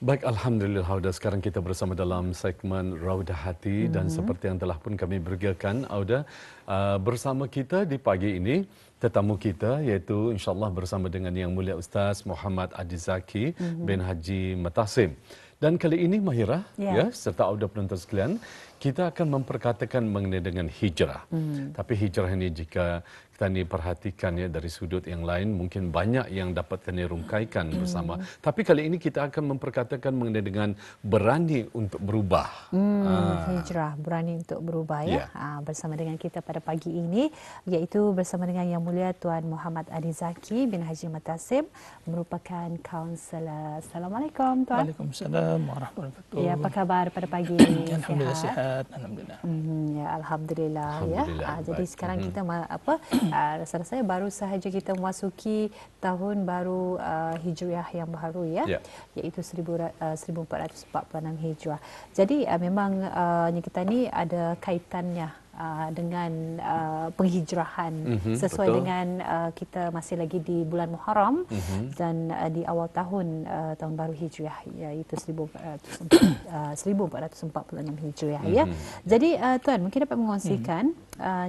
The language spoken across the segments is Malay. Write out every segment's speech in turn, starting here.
Baik, Alhamdulillah. Auda, sekarang kita bersama dalam segmen Raudah Hati dan seperti yang telah pun kami beritakan, Auda, bersama kita di pagi ini tetamu kita iaitu insyaAllah bersama dengan Yang Mulia Ustaz Muhammad Adi Zaki bin Haji Matasim. Dan kali ini Mahirah ya, serta Auda penonton sekalian, kita akan memperkatakan mengenai dengan hijrah. Tapi hijrah ini jika kita ni perhatikan ya dari sudut yang lain mungkin banyak yang dapat kami rungkaikan bersama. Tapi kali ini kita akan memperkatakan mengenai dengan berani untuk berubah. Hijrah, berani untuk berubah ya. Bersama dengan kita pada pagi ini iaitu bersama dengan Yang Mulia Tuan Muhammad Adi Zaki bin Haji Matasim, merupakan kaunselor. Assalamualaikum Tuan. Waalaikumsalam warahmatullahi wabarakatuh. Ya, apa khabar pada pagi ini? Alhamdulillah sihat, alhamdulillah. Ya, alhamdulillah ya. Jadi sekarang kita rasa-rasanya baru sahaja kita memasuki tahun baru Hijriah yang baru ya, iaitu 1446 Hijrah. Jadi memang kita ni ada kaitannya dengan penghijrahan sesuai betul. Dengan kita masih lagi di bulan Muharram dan di awal tahun baru Hijriah iaitu 1446 Hijriah ya. Jadi Tuan mungkin dapat mengkongsikan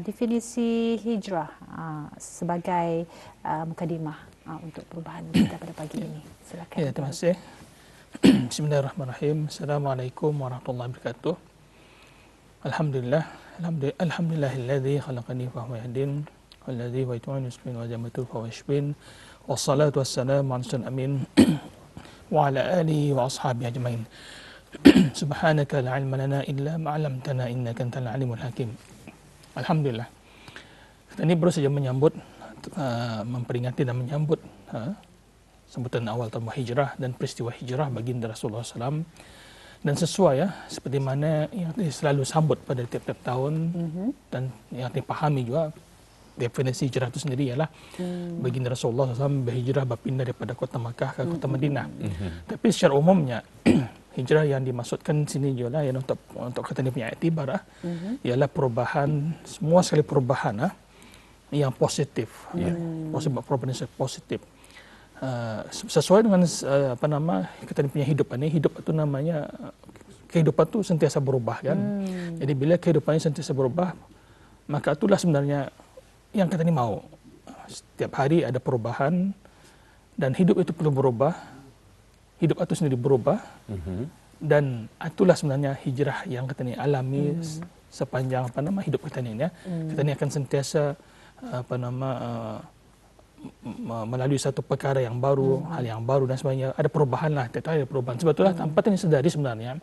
definisi hijrah sebagai mukadimah untuk perubahan kita pada pagi ini. Silakan. Ya, terima kasih. Bismillahirrahmanirrahim. Assalamualaikum warahmatullahi wabarakatuh. Alhamdulillahilladzi khalaqani fa huwa yahdin walladzi wa'ituni yusmin wa jamatu fa huwa yashfin wassalatu wassalamu ala rasulil amin wa ala alihi wa ashabihi ajmain. Subhanaka la ilma lana illa ma 'allamtana innaka antal alimul hakim. Alhamdulillah. Kita ini baru saja menyambut memperingati dan menyambut sambutan awal tahun hijrah dan peristiwa hijrah baginda Rasulullah SAW. Dan sesuai ya, seperti mana yang selalu sambut pada tiap-tiap tahun dan yang dipahami juga definisi hijrah itu sendiri ialah baginda Rasulullah SAW berhijrah berpindah daripada kota Makkah ke kota Madinah. Tapi secara umumnya hijrah yang dimaksudkan sini juga yang untuk kata ini punya iktibar ialah perubahan, semua sekali perubahan yang positif, perubahan positif. Sesuai dengan kita punya hidup ini, hidup itu namanya kehidupan itu sentiasa berubah kan. Jadi bila kehidupannya sentiasa berubah, maka itulah sebenarnya yang kita ini mau. Setiap hari ada perubahan dan hidup itu perlu berubah. Hidup itu sendiri berubah. Dan itulah sebenarnya hijrah yang kita ini alami sepanjang hidup kita ini ya. Kita ini akan sentiasa melalui satu perkara yang baru, hal yang baru dan sebagainya. Ada perubahan lah, ada perubahan. Sebab itulah tanpa kita sedari sebenarnya,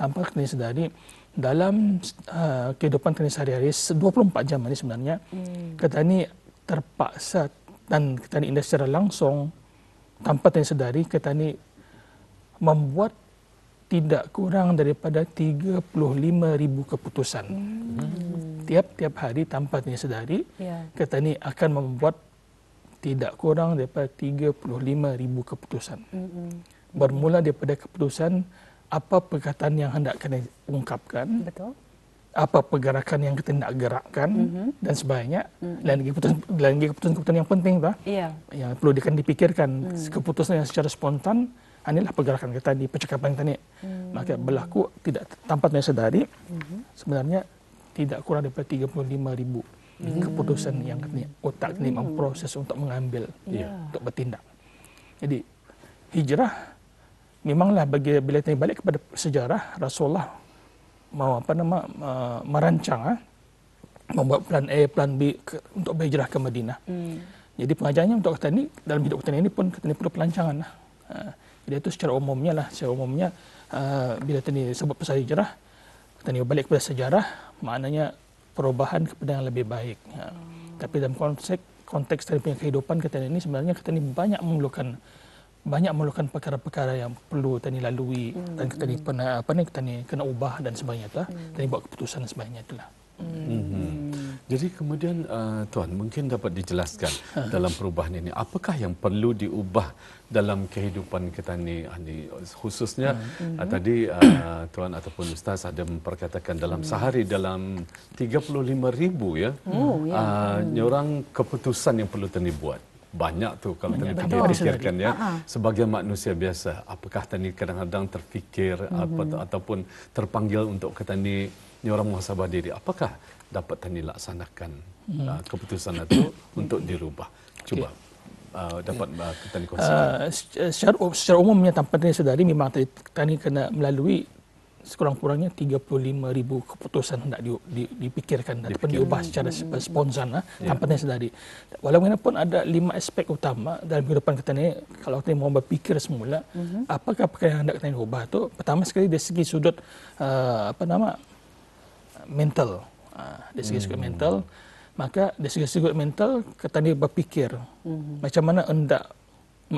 tanpa kita sedari dalam kehidupan kita sehari-hari 24 jam ini sebenarnya kita ini terpaksa dan kita ini secara langsung tanpa kita sedari kita ini membuat tidak kurang daripada 35,000 keputusan. Tiap-tiap hari tanpa kita sedari kita ini akan membuat tidak kurang daripada 35,000 keputusan. Bermula daripada keputusan apa perkataan yang hendak kena ungkapkan, apa pergerakan yang kita nak gerakkan dan sebagainya. Dan keputusan yang penting yang perlu dipikirkan, keputusan yang secara spontan, inilah pergerakan kita di percakapan kita ni. Maka berlaku tidak tanpa kita sedari, sebenarnya tidak kurang daripada 35,000 keputusan yang otak ini memproses untuk mengambil, untuk bertindak. Jadi hijrah memanglah bila kita balik kepada sejarah, Rasulullah merancang membuat plan A, plan B untuk berhijrah ke Madinah. Jadi pengajarannya untuk kita ini dalam hidup kita ini pun kita ini perlu pelancangan. Jadi itu secara umumnya bila kita ini sebut pasal hijrah, kita ini balik kepada sejarah, maknanya perubahan kepada yang lebih baik. Tapi dalam konteks dari kehidupan kita ini sebenarnya kita ini banyak memerlukan perkara-perkara yang perlu kita ini lalui dan kita ini kita ini kena ubah dan sebagainya kita ini buat keputusan dan sebagainya itulah. Jadi kemudian Tuan mungkin dapat dijelaskan dalam perubahan ini apakah yang perlu diubah dalam kehidupan kita ni khususnya tadi Tuan ataupun Ustaz ada memperkatakan dalam sehari dalam 35,000 nyorang keputusan yang perlu dibuat. banyak tu kalau tadi kita fikirkan ya. Sebagai manusia biasa, apakah tadi kadang-kadang terfikir ataupun terpanggil untuk kata ni orang muhasabah diri, apakah dapat tadi laksanakan keputusan itu untuk dirubah? Cuba dapat kita ni kongsikan. Secara umumnya tanpa tadi sedari memang tadi kena melalui sekurang-kurangnya 35,000 keputusan hendak dipikirkan ataupun diubah secara spontan tanpa tadi sedari. Walaupun ada 5 aspek utama dalam kehidupan kita ni, kalau kita mau berfikir semula, apakah yang hendak kita ubah tu? Pertama sekali dari segi sudut mental. Dari segi sudut mental, maka dari segi sudut mental kita ni berfikir macam mana hendak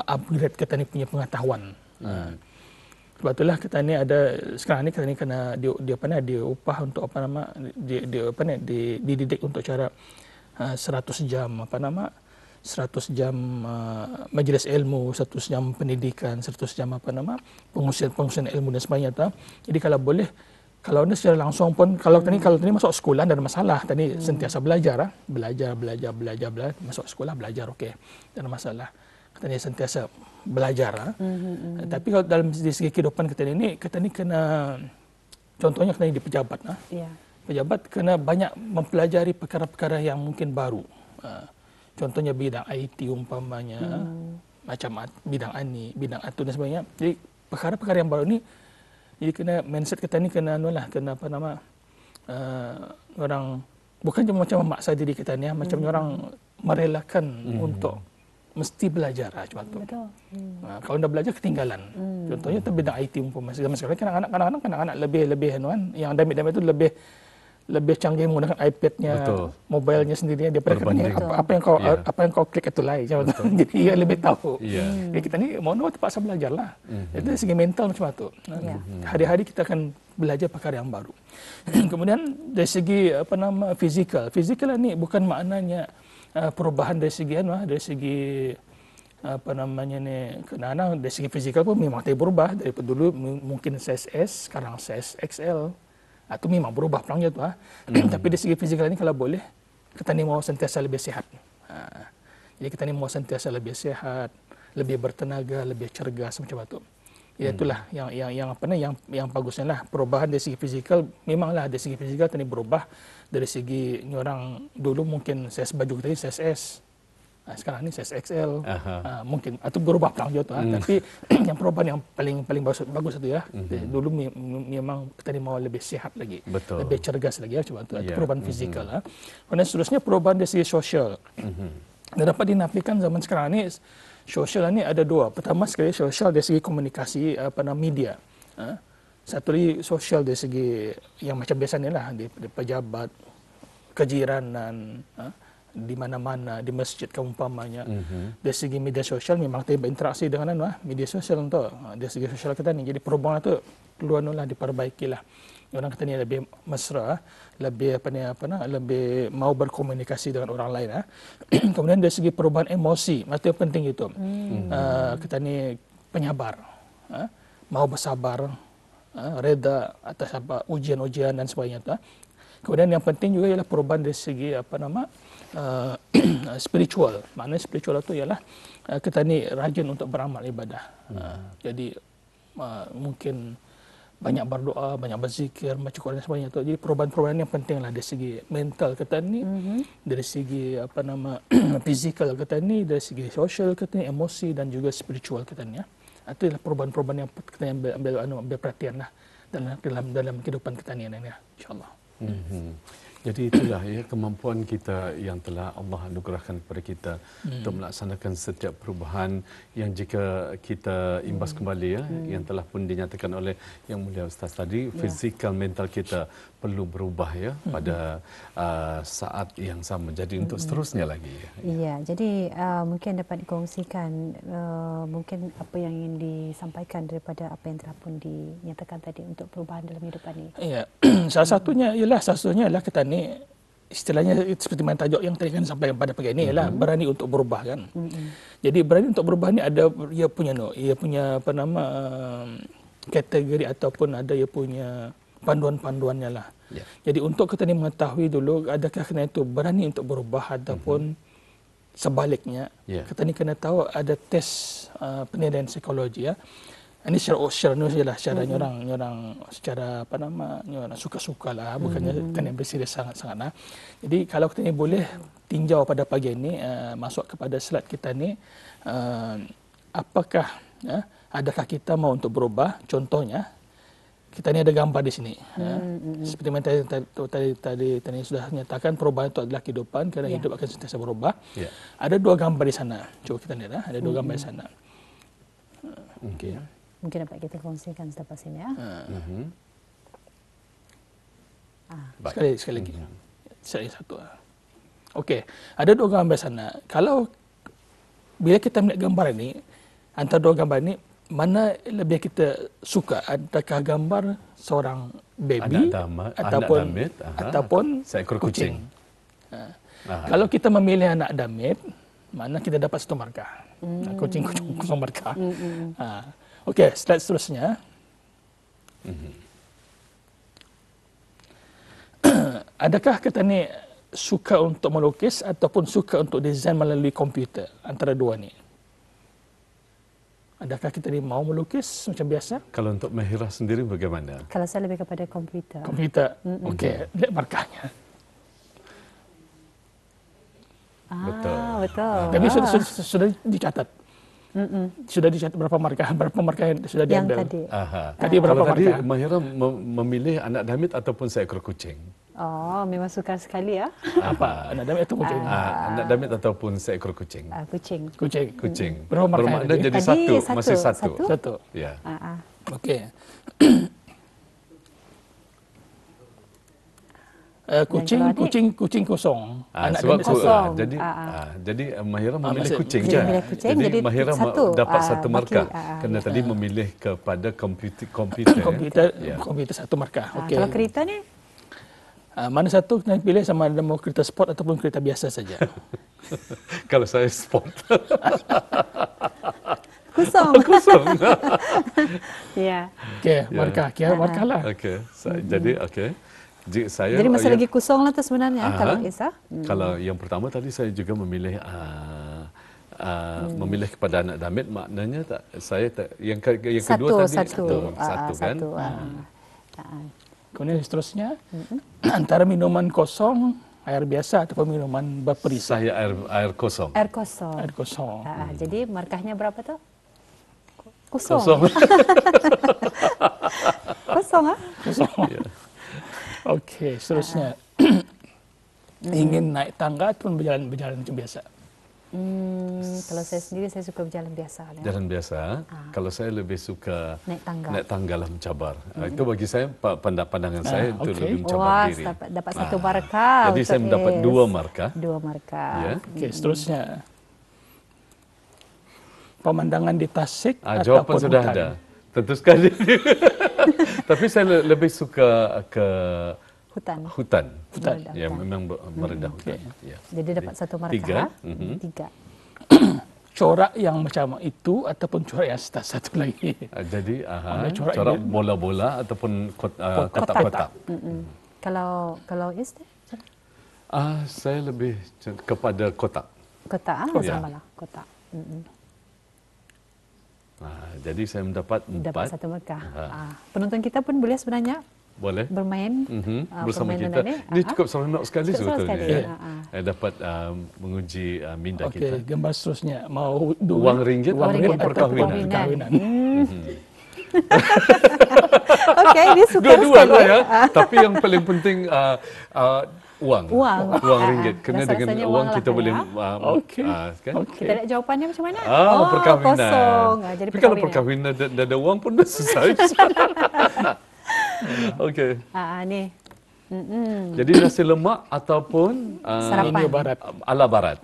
upgrade kita ni punya pengetahuan. Sebab itulah kita ni ada sekarang ni kita ni kena diupah untuk dididik untuk cara 100 jam 100 jam majlis ilmu, 100 jam pendidikan, 100 jam pengusian ilmu dan sebagainya tu. Jadi kalau boleh, kalau anda secara langsung pun, kalau tadi masuk sekolah tak ada masalah, tadi sentiasa belajar masuk sekolah belajar, okey, tak ada masalah. Kita ni sentiasa belajar. Tapi kalau dalam segi kehidupan kita ni kena, contohnya kita di pejabat. Pejabat kena banyak mempelajari perkara-perkara yang mungkin baru. Contohnya bidang IT umpamanya, macam bidang ani, bidang atu dan sebagainya. Jadi perkara-perkara yang baru ni, jadi kena mindset kita ni kena orang bukan cuma macam memaksa diri kita ni, macam orang merelakan untuk mesti belajar macam tu. Kalau dah belajar ketinggalan. Contohnya tu bidang IT umpamanya. Zaman sekarang kadang-kadang lebih yang damit-damit tu lebih canggih menggunakan iPad-nya, mobilenya sendiri daripada apa yang kau klik itu lain macam tu. Jadi dia lebih tahu. Jadi kita ni mau terpaksa belajarlah. Itu dari segi mental macam tu. Hari-hari kita akan belajar perkara yang baru. Kemudian dari segi fizikal ni bukan maknanya perubahan dari segi dari segi fizikal pun memang tidak berubah. Daripada dulu mungkin size S, sekarang size XL. Itu memang berubah pelangnya tu. Tapi dari segi fizikal ni kalau boleh, kita ni mau sentiasa lebih sihat. Jadi kita ni mau sentiasa lebih sihat, lebih bertenaga, lebih cergas macam tu. Itulah yang bagusnya lah. Perubahan dari segi fizikal, memanglah dari segi fizikal tadi berubah. Dari segi orang dulu mungkin size baju kita ni size S. Sekarang ni size XL. Mungkin atau berubah pelang tu. Tapi yang perubahan yang paling bagus itu ya. Dulu memang kita ni mau lebih sihat lagi. Lebih cergas lagi macam tu. Itu perubahan fizikal. Kemudian seterusnya perubahan dari segi sosial. Dan dapat dinafikan zaman sekarang ni, sosial ni ada dua. Pertama sekali sosial dari segi komunikasi media. Satu lagi sosial dari segi yang macam biasanya lah di pejabat, kejiranan, di mana-mana, di masjid umpamanya. Dari segi media sosial memang kita berinteraksi dengan media sosial untuk dari segi sosial kita ni. Jadi perubahan itu perlulah diperbaikilah. Orang kita ni lebih mesra, lebih lebih mau berkomunikasi dengan orang lain. Kemudian dari segi perubahan emosi, itu yang penting itu. Kita ni penyabar, mau bersabar, reda atas ujian-ujian dan sebagainya. Kemudian yang penting juga ialah perubahan dari segi spiritual. Maknanya spiritual itu ialah kita ni rajin untuk beramal ibadah. Jadi mungkin banyak berdoa, banyak berzikir, baca Quran dan sebagainya. Jadi perubahan-perubahan yang pentinglah dari segi mental kita ni, dari segi fizikal kita ni, dari segi sosial kita ni, emosi dan juga spiritual kita ni. Itu adalah perubahan-perubahan yang kita ambil perhatian lah dalam kehidupan kita ni, insya-Allah. Jadi itulah ya kemampuan kita yang telah Allah anugerahkan kepada kita untuk melaksanakan setiap perubahan yang jika kita imbas kembali ya, yang telah pun dinyatakan oleh Yang Mulia Ustaz tadi, fizikal mental kita perlu berubah ya pada saat yang sama. Jadi untuk seterusnya lagi. Ya, jadi mungkin dapat dikongsikan mungkin apa yang ingin disampaikan daripada apa yang telah pun dinyatakan tadi untuk perubahan dalam hidupan ini. Ya, salah satunya ialah kita ni istilahnya seperti mana tajuk yang tadi kan sampaikan pada pagi ini ialah berani untuk berubah kan. Jadi berani untuk berubah ni ada ia punya kategori ataupun ada ia punya panduan-panduannya lah. Jadi untuk kita ni mengetahui dulu adakah kena itu berani untuk berubah ataupun sebaliknya, kita ni kena tahu ada tes penilaian psikologi ya. Ini secara nyorang secara apa nama nyorang suka-suka lah, bukannya kena berserius sangat-sangat lah. Jadi kalau kita ni boleh tinjau pada pagi ini, masuk kepada slide kita ni, apakah adakah kita mau untuk berubah? Contohnya kita ni ada gambar di sini. Seperti yang tadi sudah nyatakan, perubahan itu adalah kehidupan, kerana hidup akan sentiasa berubah. Ada 2 gambar di sana. Cuba kita lihat, ada 2 gambar di sana. Okey. Mungkin dapat kita kongsikan selepas ini ya. Sekali lagi. Sekali satu. Okey, ada 2 gambar di sana. Kalau bila kita melihat gambar ini, antara 2 gambar ini, mana lebih kita suka? Adakah gambar seorang baby ataupun seekor kucing? Kalau kita memilih anak damit, mana kita dapat 1 markah. Kucing 0 markah. Okey, slide seterusnya. Adakah kita ni suka untuk melukis ataupun suka untuk desain melalui komputer? Antara 2 ni. Adakah kita ni mau melukis macam biasa? Kalau untuk Mahirah sendiri bagaimana? Kalau saya lebih kepada komputer. Komputer. Okey, lihat markahnya. Betul. Tapi sudah dicatat. Sudah dicatat berapa markah yang sudah diambil. Tadi berapa markah? Tadi Mahirah memilih anak damit ataupun seekor kucing. Oh, memang sukar sekali ya. Apa? Anak damit atau kucing? Anak damit ataupun seekor kucing? Kucing. Kucing. Berapa markah? Bermakna jadi tadi masih satu. Satu. Ya. Okey. Kucing kosong. Anak sebab kosong. Jadi Mahirah memilih kucing je. Jadi Mahirah dapat 1 markah kerana tadi memilih kepada komputer. Komputer 1 markah. Okey. Kalau kereta ni? Mana satu kita pilih, sama ada mau kereta sport ataupun kereta biasa saja? Kalau saya sport. Kosong. Ya. Okey, markah. Markah lah. Okey. Jadi okey. Jadi masih lagi kosong lah tu sebenarnya kalau Isa. Kalau yang pertama tadi saya juga memilih memilih kepada anak damit, maknanya yang kedua tadi satu kan. Kemudian seterusnya, antara minuman kosong, air biasa ataupun minuman berperisa? Saya air kosong. Air kosong. Jadi markahnya berapa tu? Kosong. Kosong ah? Kosong. Okey, seterusnya. Ingin naik tangga ataupun berjalan macam biasa? Kalau saya sendiri, saya suka berjalan biasa. Jalan biasa. Kalau saya lebih suka naik tangga lah, mencabar. Itu bagi saya, pandangan saya itu lebih mencabar diri. Dapat 1 markah. Jadi saya mendapat 2 markah. 2 markah. Ya. Okey, seterusnya. Pemandangan di Tasik jawapan sudah hutan? Ada. Tentu sekali. Tapi saya lebih suka ke hutan. Ya, memang merendah hutan. Ya. Jadi dapat 1 markah. 3. Corak yang macam itu ataupun corak yang satu lagi? Jadi corak bola-bola ataupun kotak-kotak. Kalau Is? Saya lebih kepada kotak. Kotak, samalah kotak. Jadi saya mendapat 4. Dapat 1 markah. Penonton kita pun boleh sebenarnya bermain bersama kita. Ini cukup seronok sekali sebetulnya. Dapat menguji minda kita. Okey, gambar seterusnya. Mau wang ringgit ataupun perkahwinan. Okey, ini sukar dua-dua sekali. lah ya. Tapi yang paling penting wang ringgit. Kena dengan wang kita boleh kan? Kita lihat jawapannya macam mana? Perkahwinan. Kosong. Jadi tapi kalau perkahwinan ada wang pun dah susah. Okey. Ni. Jadi nasi lemak ataupun sarapan ala barat.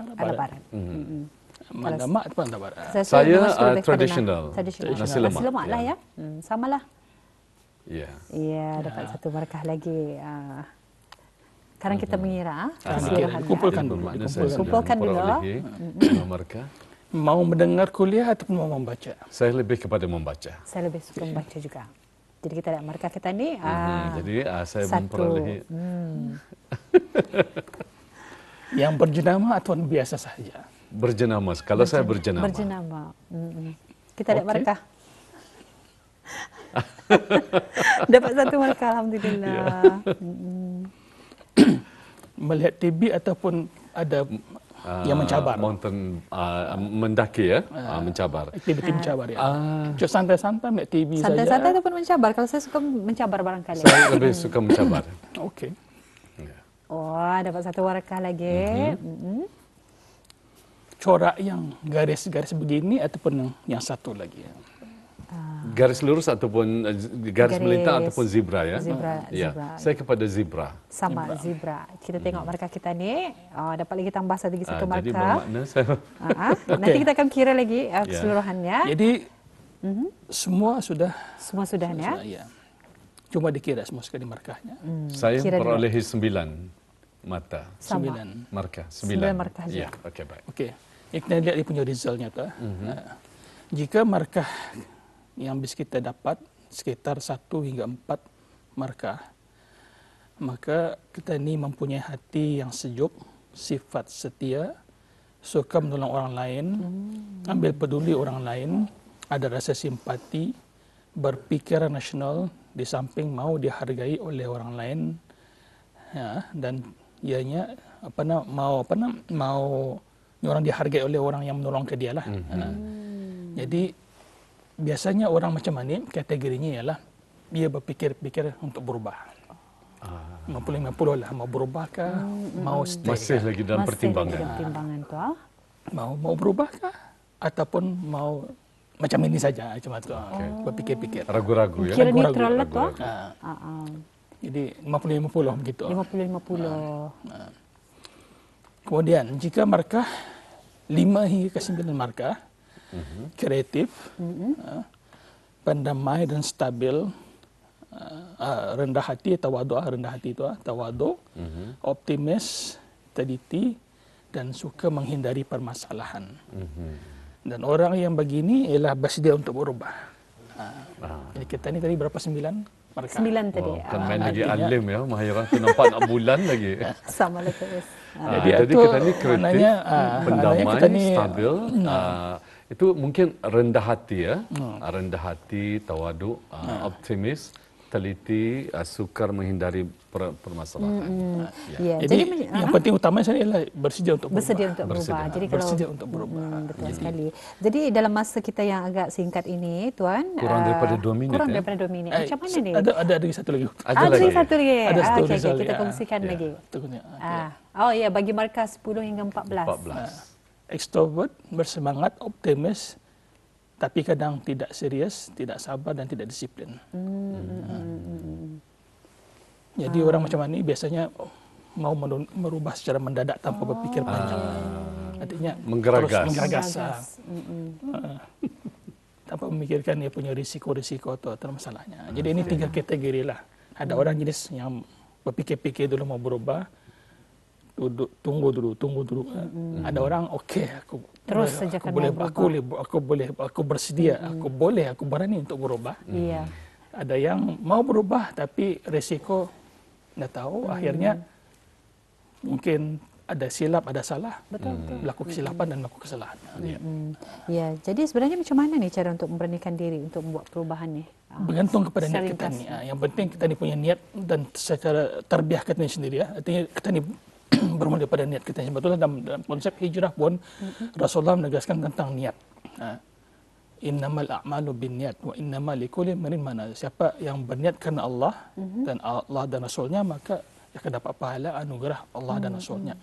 Mana mak ataupun ala barat? Saya tradisional. Nasi lemak lah ya. Samalah. Ya. Ya, dapat 1 markah lagi. Sekarang kita mengira. Kumpulkan dulu. Markah. Mau mendengar kuliah ataupun mau membaca? Saya lebih kepada membaca. Saya lebih suka membaca juga. Jadi kita lihat markah kita ni. Jadi saya memperolehi. Yang berjenama atau biasa saja? berjenama. Kalau saya berjenama. Berjenama. Kita lihat markah. Dapat satu markah, alhamdulillah. Melihat TB ataupun ada yang mencabar. Mountain mendaki ya, mencabar. Aktiviti mencabar ya. Cuma santai-santai melihat TB saja. Santai-santai ataupun mencabar. Kalau saya suka mencabar barangkali. Saya lebih suka mencabar. Okey. Oh, dapat satu markah lagi. Corak yang garis-garis begini ataupun yang satu lagi. Garis lurus ataupun garis melintang ataupun zebra ya. Zebra. Saya kepada zebra. Sama zebra. Kita tengok markah kita ni. Dapat lagi tambah satu Jadi markah. bermakna saya Nanti kita akan kira lagi keseluruhannya. Jadi semua sudah ya. Ya. Cuma dikira semua sekali markahnya. Saya Kira perolehi 9 mata. Sama. 9. Markah 9. 9 markah Ya, saja. okey baik. Okey. Kita lihat dia punya resultnya tu. Jika markah yang bisa kita dapat sekitar 1 hingga 4 markah, maka kita ni mempunyai hati yang sejuk, sifat setia, suka menolong orang lain, ambil peduli orang lain, ada rasa simpati, berfikir nasional, di samping mau dihargai oleh orang lain, ya, dan ianya mau orang dihargai oleh orang yang menolong ke dia lah. Jadi biasanya orang macam ni kategorinya ialah dia berfikir-fikir untuk berubah. 50-50 lah, mau berubahkah, mau stay. Masih lagi dalam pertimbangan. Tu. Mau berubahkah ataupun mau macam ini saja, macam tu. Berfikir-fikir. Ragu-ragu ya. Kira netral lah tu. Jadi 50-50 begitu. 50-50. Kemudian jika markah 5 hingga ke 9 markah, kreatif, pendamai dan stabil, rendah hati, tawadu, optimis, teliti, dan suka menghindari permasalahan. Dan orang yang begini ialah bersedia untuk berubah. Jadi kita ni tadi berapa 9 markah? 9 tadi. Kan main lagi alim ya, Mahirah tu nampak nak bulan lagi. Sama lah terus. Jadi kita ni kreatif, pendamai, stabil. Itu mungkin rendah hati ya, rendah hati, tawadu, optimis, teliti, sukar menghindari permasalahan. Jadi yang penting utama saya ialah bersedia untuk berubah. Bersedia untuk berubah. Jadi kalau bersedia untuk berubah. Betul sekali. Jadi dalam masa kita yang agak singkat ini, Tuan, kurang daripada 2 minit. Kurang daripada 2 minit. Macam mana ni? Ada lagi satu lagi. Ada lagi satu lagi. Ada satu Okey, result, kita kongsikan lagi. Okay. Oh ya, bagi markah 10 hingga 14. Extrovert, bersemangat, optimis, tapi kadang tidak serius, tidak sabar dan tidak disiplin. Jadi orang macam ini biasanya mau merubah secara mendadak tanpa berfikir panjang. Artinya menggeras. Tanpa memikirkan dia punya risiko-risiko atau masalahnya. Jadi ini 3 kategori lah. Ada orang jenis yang berfikir-fikir dulu mau berubah, tunggu dulu. Ada orang terus saja aku bersedia, aku berani untuk berubah. Iya. Ada yang mau berubah tapi risiko tidak tahu, akhirnya mungkin ada silap, ada salah, melakukan kesilapan dan melakukan kesalahan. Ya, jadi sebenarnya macam mana nih cara untuk memberanikan diri untuk membuat perubahan ni? Bergantung kepada niat kita ni. Yang penting kita ni punya niat dan secara terbiah kita ni sendiri ya. Artinya kita ni bermula daripada niat kita. Sebetulnya dalam konsep hijrah pun Rasulullah menegaskan tentang niat. Innamal a'malu binniyat wa innamal likulli imrin ma nawa. Siapa yang berniat kerana Allah dan Allah dan Rasulnya, maka dia akan dapat pahala anugerah Allah dan Rasulnya.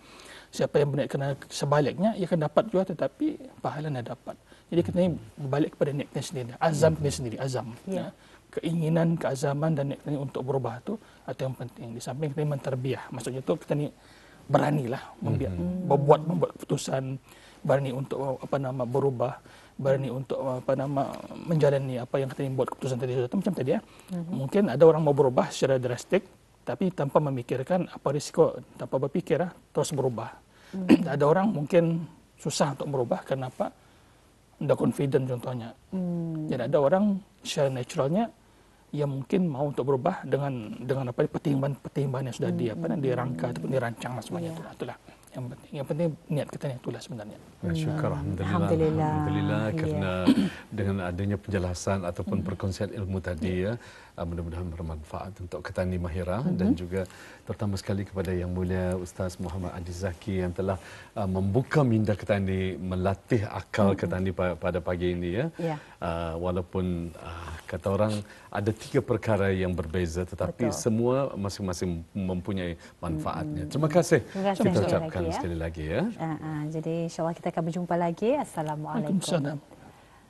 Siapa yang berniat kerana sebaliknya, ia akan dapat juga tetapi pahala tidak dapat. Jadi kita ni berbalik kepada niat kita sendiri, azam kita sendiri, azam. Ya. Keinginan, keazaman dan niat kita untuk berubah itu atau yang penting. Di samping kita menterbiah, maksudnya itu kita ni beranilah membuat keputusan, berani untuk berubah, berani untuk menjalani apa yang kita buat keputusan tadi macam tadi ya. Mungkin ada orang mau berubah secara drastik tapi tanpa memikirkan apa risiko, tanpa berfikir terus berubah. Ada orang mungkin susah untuk berubah karena apa? Tidak confident contohnya. Dan ada orang secara naturalnya yang mungkin mau untuk berubah dengan apa pertimbangan yang sudah dirangka ataupun dirancang semuanya itulah. Yang penting niat kita yang itulah sebenarnya. Syukur, Alhamdulillah kerana dengan adanya penjelasan ataupun perkongsian ilmu tadi ya, mudah-mudahan bermanfaat untuk Ketani Mahira dan juga terutama sekali kepada Yang Mulia Ustaz Muhammad Adi Zaki yang telah membuka minda Ketani, melatih akal Ketani pada pagi ini ya. Walaupun kata orang ada 3 perkara yang berbeza tetapi semua masing-masing mempunyai manfaatnya. Terima kasih. Kita ucapkan sekali lagi ya. Jadi insya-Allah kita akan berjumpa lagi. Assalamualaikum. Waalaikumsalam.